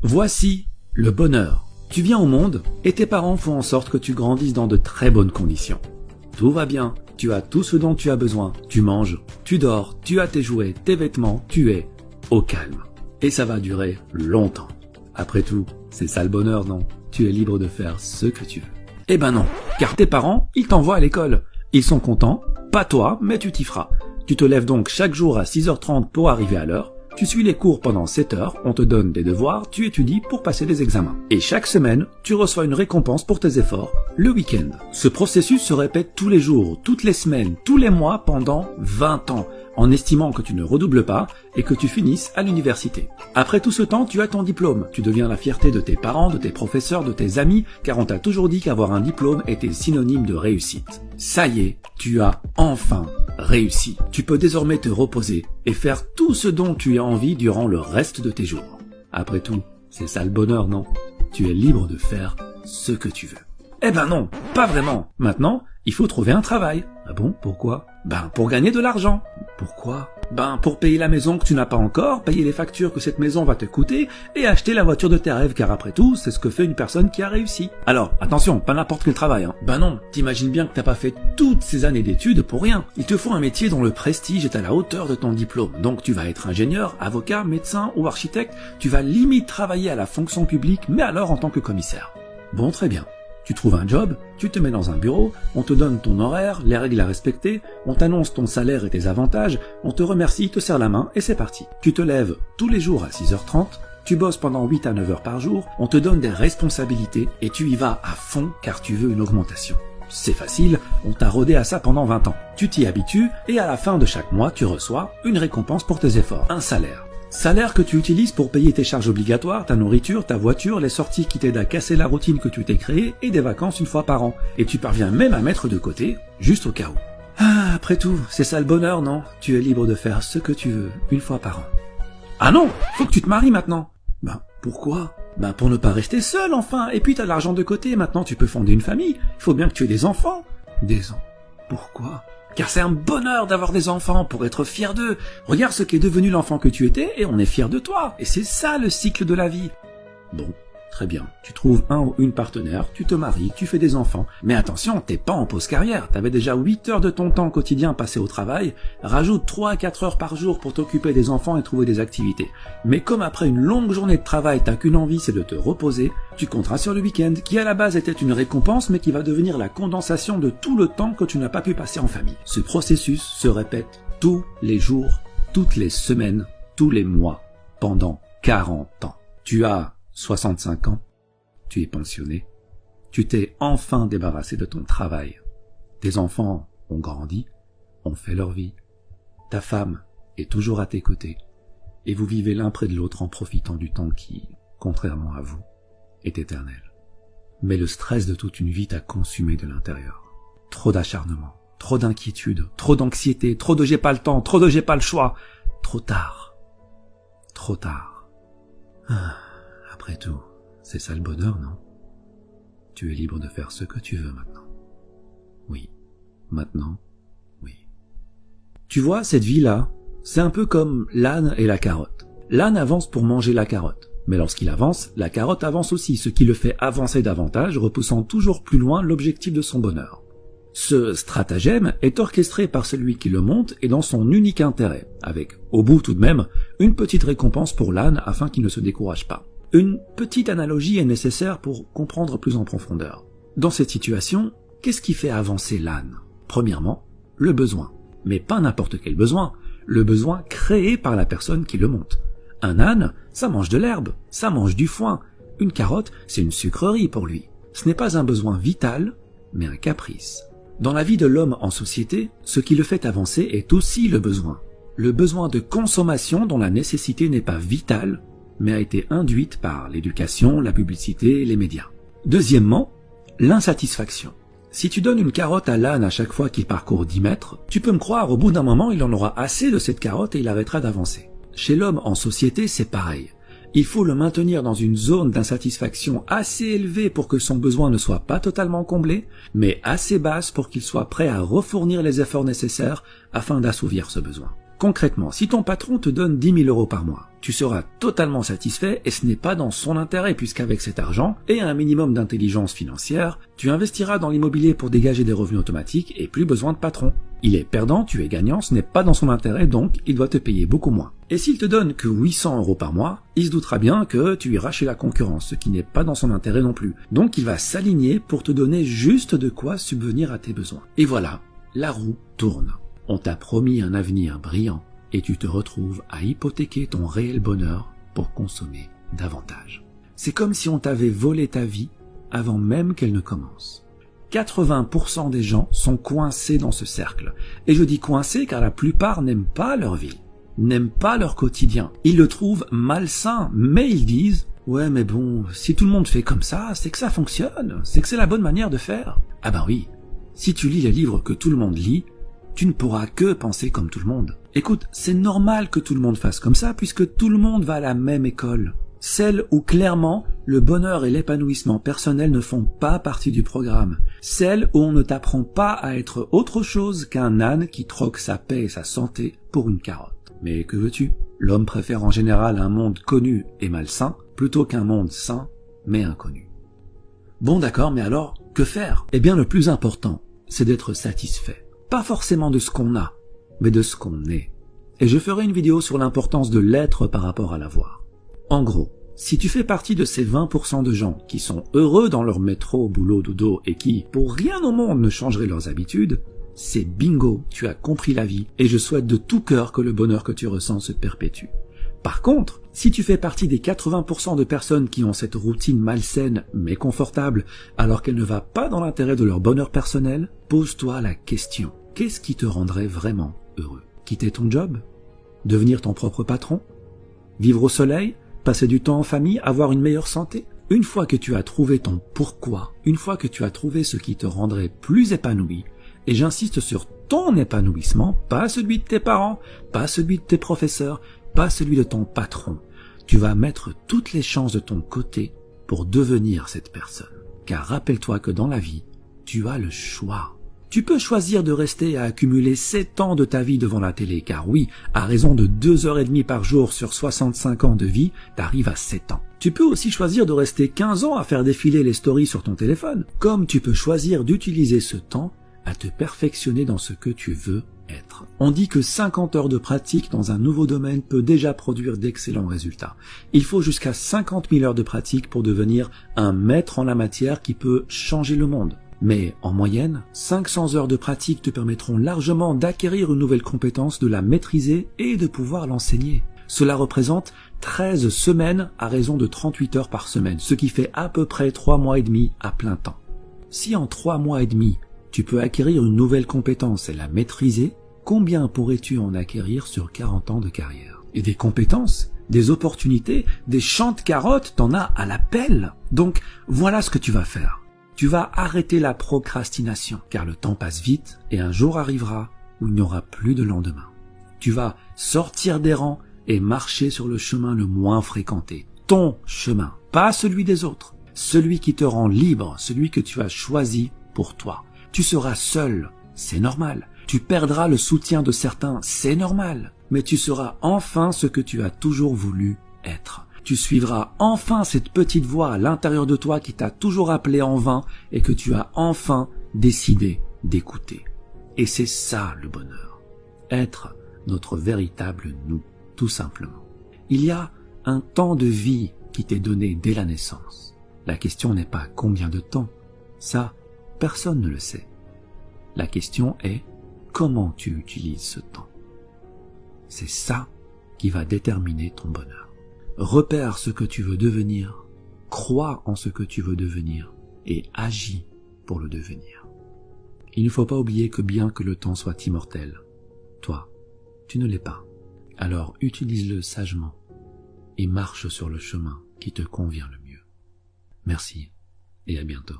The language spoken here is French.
Voici le bonheur. Tu viens au monde et tes parents font en sorte que tu grandisses dans de très bonnes conditions. Tout va bien, tu as tout ce dont tu as besoin. Tu manges, tu dors, tu as tes jouets, tes vêtements, tu es au calme. Et ça va durer longtemps. Après tout, c'est ça le bonheur, non? Tu es libre de faire ce que tu veux. Eh ben non, car tes parents, ils t'envoient à l'école. Ils sont contents, pas toi, mais tu t'y feras. Tu te lèves donc chaque jour à 6h30 pour arriver à l'heure. Tu suis les cours pendant 7 heures, on te donne des devoirs, tu étudies pour passer des examens. Et chaque semaine, tu reçois une récompense pour tes efforts, le week-end. Ce processus se répète tous les jours, toutes les semaines, tous les mois pendant 20 ans, en estimant que tu ne redoubles pas et que tu finisses à l'université. Après tout ce temps, tu as ton diplôme. Tu deviens la fierté de tes parents, de tes professeurs, de tes amis, car on t'a toujours dit qu'avoir un diplôme était synonyme de réussite. Ça y est, tu as enfin réussi. Tu peux désormais te reposer et faire tout ce dont tu as envie durant le reste de tes jours. Après tout, c'est ça le bonheur, non? Tu es libre de faire ce que tu veux. Eh ben non, pas vraiment. Maintenant, il faut trouver un travail. Ah bon, pourquoi? Pour gagner de l'argent. Pourquoi? Pour payer la maison que tu n'as pas encore, payer les factures que cette maison va te coûter et acheter la voiture de tes rêves, car après tout, c'est ce que fait une personne qui a réussi. Alors, attention, pas n'importe quel travail, hein. Non, t'imagines bien que t'as pas fait toutes ces années d'études pour rien. Il te faut un métier dont le prestige est à la hauteur de ton diplôme. Donc tu vas être ingénieur, avocat, médecin ou architecte, tu vas limite travailler à la fonction publique, mais alors en tant que commissaire. Bon, très bien. Tu trouves un job, tu te mets dans un bureau, on te donne ton horaire, les règles à respecter, on t'annonce ton salaire et tes avantages, on te remercie, te serre la main et c'est parti. Tu te lèves tous les jours à 6h30, tu bosses pendant 8 à 9 heures par jour, on te donne des responsabilités et tu y vas à fond car tu veux une augmentation. C'est facile, on t'a rodé à ça pendant 20 ans. Tu t'y habitues et à la fin de chaque mois, tu reçois une récompense pour tes efforts, un salaire. Salaire que tu utilises pour payer tes charges obligatoires, ta nourriture, ta voiture, les sorties qui t'aident à casser la routine que tu t'es créée et des vacances une fois par an. Et tu parviens même à mettre de côté, juste au cas où. Ah, après tout, c'est ça le bonheur, non? Tu es libre de faire ce que tu veux, une fois par an. Ah non, faut que tu te maries maintenant. Pourquoi? Pour ne pas rester seul, enfin. Et puis t'as de l'argent de côté, maintenant tu peux fonder une famille. Il faut bien que tu aies des enfants. Des enfants? Pourquoi? Car c'est un bonheur d'avoir des enfants pour être fier d'eux. Regarde ce qu'est devenu l'enfant que tu étais et on est fier de toi. Et c'est ça le cycle de la vie. Bon, très bien. Tu trouves un ou une partenaire, tu te maries, tu fais des enfants. Mais attention, t'es pas en pause carrière. T'avais déjà 8 heures de ton temps quotidien passé au travail. Rajoute 3 à 4 heures par jour pour t'occuper des enfants et trouver des activités. Mais comme après une longue journée de travail, t'as qu'une envie, c'est de te reposer, tu compteras sur le week-end, qui à la base était une récompense, mais qui va devenir la condensation de tout le temps que tu n'as pas pu passer en famille. Ce processus se répète tous les jours, toutes les semaines, tous les mois, pendant 40 ans. Tu as 65 ans, tu es pensionné, tu t'es enfin débarrassé de ton travail. Tes enfants ont grandi, ont fait leur vie. Ta femme est toujours à tes côtés, et vous vivez l'un près de l'autre en profitant du temps qui, contrairement à vous, est éternel. Mais le stress de toute une vie t'a consumé de l'intérieur. Trop d'acharnement, trop d'inquiétude, trop d'anxiété, trop de j'ai pas le temps, trop de j'ai pas le choix. Trop tard. Trop tard. Après tout, c'est ça le bonheur, non? Tu es libre de faire ce que tu veux maintenant. Oui. Maintenant, oui. Tu vois, cette vie-là, c'est un peu comme l'âne et la carotte. L'âne avance pour manger la carotte. Mais lorsqu'il avance, la carotte avance aussi, ce qui le fait avancer davantage, repoussant toujours plus loin l'objectif de son bonheur. Ce stratagème est orchestré par celui qui le monte et dans son unique intérêt, avec, au bout tout de même, une petite récompense pour l'âne afin qu'il ne se décourage pas. Une petite analogie est nécessaire pour comprendre plus en profondeur. Dans cette situation, qu'est-ce qui fait avancer l'âne? Premièrement, le besoin. Mais pas n'importe quel besoin, le besoin créé par la personne qui le monte. Un âne, ça mange de l'herbe, ça mange du foin. Une carotte, c'est une sucrerie pour lui. Ce n'est pas un besoin vital, mais un caprice. Dans la vie de l'homme en société, ce qui le fait avancer est aussi le besoin. Le besoin de consommation dont la nécessité n'est pas vitale, mais a été induite par l'éducation, la publicité, les médias. Deuxièmement, l'insatisfaction. Si tu donnes une carotte à l'âne à chaque fois qu'il parcourt 10 mètres, tu peux me croire, au bout d'un moment, il en aura assez de cette carotte et il arrêtera d'avancer. Chez l'homme en société, c'est pareil. Il faut le maintenir dans une zone d'insatisfaction assez élevée pour que son besoin ne soit pas totalement comblé, mais assez basse pour qu'il soit prêt à refournir les efforts nécessaires afin d'assouvir ce besoin. Concrètement, si ton patron te donne 10 000 euros par mois, tu seras totalement satisfait et ce n'est pas dans son intérêt puisqu'avec cet argent et un minimum d'intelligence financière, tu investiras dans l'immobilier pour dégager des revenus automatiques et plus besoin de patron. Il est perdant, tu es gagnant, ce n'est pas dans son intérêt donc il doit te payer beaucoup moins. Et s'il te donne que 800 euros par mois, il se doutera bien que tu iras chez la concurrence, ce qui n'est pas dans son intérêt non plus. Donc il va s'aligner pour te donner juste de quoi subvenir à tes besoins. Et voilà, la roue tourne. On t'a promis un avenir brillant et tu te retrouves à hypothéquer ton réel bonheur pour consommer davantage. C'est comme si on t'avait volé ta vie avant même qu'elle ne commence. 80% des gens sont coincés dans ce cercle. Et je dis coincés car la plupart n'aiment pas leur vie, n'aiment pas leur quotidien. Ils le trouvent malsain, mais ils disent « Ouais mais bon, si tout le monde fait comme ça, c'est que ça fonctionne, c'est que c'est la bonne manière de faire. » Ah ben oui, si tu lis les livres que tout le monde lit, tu ne pourras que penser comme tout le monde. Écoute, c'est normal que tout le monde fasse comme ça puisque tout le monde va à la même école. Celle où clairement le bonheur et l'épanouissement personnel ne font pas partie du programme. Celle où on ne t'apprend pas à être autre chose qu'un âne qui troque sa paix et sa santé pour une carotte. Mais que veux-tu? L'homme préfère en général un monde connu et malsain plutôt qu'un monde sain mais inconnu. Bon d'accord, mais alors, que faire? Eh bien le plus important, c'est d'être satisfait. Pas forcément de ce qu'on a, mais de ce qu'on est. Et je ferai une vidéo sur l'importance de l'être par rapport à l'avoir. En gros, si tu fais partie de ces 20% de gens qui sont heureux dans leur métro, boulot, dodo et qui, pour rien au monde, ne changeraient leurs habitudes, c'est bingo, tu as compris la vie et je souhaite de tout cœur que le bonheur que tu ressens se perpétue. Par contre, si tu fais partie des 80% de personnes qui ont cette routine malsaine mais confortable alors qu'elle ne va pas dans l'intérêt de leur bonheur personnel, pose-toi la question. Qu'est-ce qui te rendrait vraiment heureux? Quitter ton job? Devenir ton propre patron? Vivre au soleil? Passer du temps en famille? Avoir une meilleure santé? Une fois que tu as trouvé ton pourquoi, une fois que tu as trouvé ce qui te rendrait plus épanoui, et j'insiste sur ton épanouissement, pas celui de tes parents, pas celui de tes professeurs, pas celui de ton patron, tu vas mettre toutes les chances de ton côté pour devenir cette personne. Car rappelle-toi que dans la vie, tu as le choix. Tu peux choisir de rester à accumuler 7 ans de ta vie devant la télé, car oui, à raison de 2h30 par jour sur 65 ans de vie, t'arrives à 7 ans. Tu peux aussi choisir de rester 15 ans à faire défiler les stories sur ton téléphone, comme tu peux choisir d'utiliser ce temps à te perfectionner dans ce que tu veux être. On dit que 50 heures de pratique dans un nouveau domaine peut déjà produire d'excellents résultats. Il faut jusqu'à 50 000 heures de pratique pour devenir un maître en la matière qui peut changer le monde. Mais en moyenne, 500 heures de pratique te permettront largement d'acquérir une nouvelle compétence, de la maîtriser et de pouvoir l'enseigner. Cela représente 13 semaines à raison de 38 heures par semaine, ce qui fait à peu près 3 mois et demi à plein temps. Si en 3 mois et demi, tu peux acquérir une nouvelle compétence et la maîtriser, combien pourrais-tu en acquérir sur 40 ans de carrière? Et des compétences, des opportunités, des champs de carottes, t'en as à la pelle. Donc voilà ce que tu vas faire. Tu vas arrêter la procrastination, car le temps passe vite et un jour arrivera où il n'y aura plus de lendemain. Tu vas sortir des rangs et marcher sur le chemin le moins fréquenté. Ton chemin, pas celui des autres. Celui qui te rend libre, celui que tu as choisi pour toi. Tu seras seul, c'est normal. Tu perdras le soutien de certains, c'est normal. Mais tu seras enfin ce que tu as toujours voulu être. Tu suivras enfin cette petite voix à l'intérieur de toi qui t'a toujours appelé en vain et que tu as enfin décidé d'écouter. Et c'est ça le bonheur. Être notre véritable nous, tout simplement. Il y a un temps de vie qui t'est donné dès la naissance. La question n'est pas combien de temps. Ça, personne ne le sait. La question est comment tu utilises ce temps. C'est ça qui va déterminer ton bonheur. Repère ce que tu veux devenir, crois en ce que tu veux devenir et agis pour le devenir. Il ne faut pas oublier que bien que le temps soit immortel, toi, tu ne l'es pas. Alors utilise-le sagement et marche sur le chemin qui te convient le mieux. Merci et à bientôt.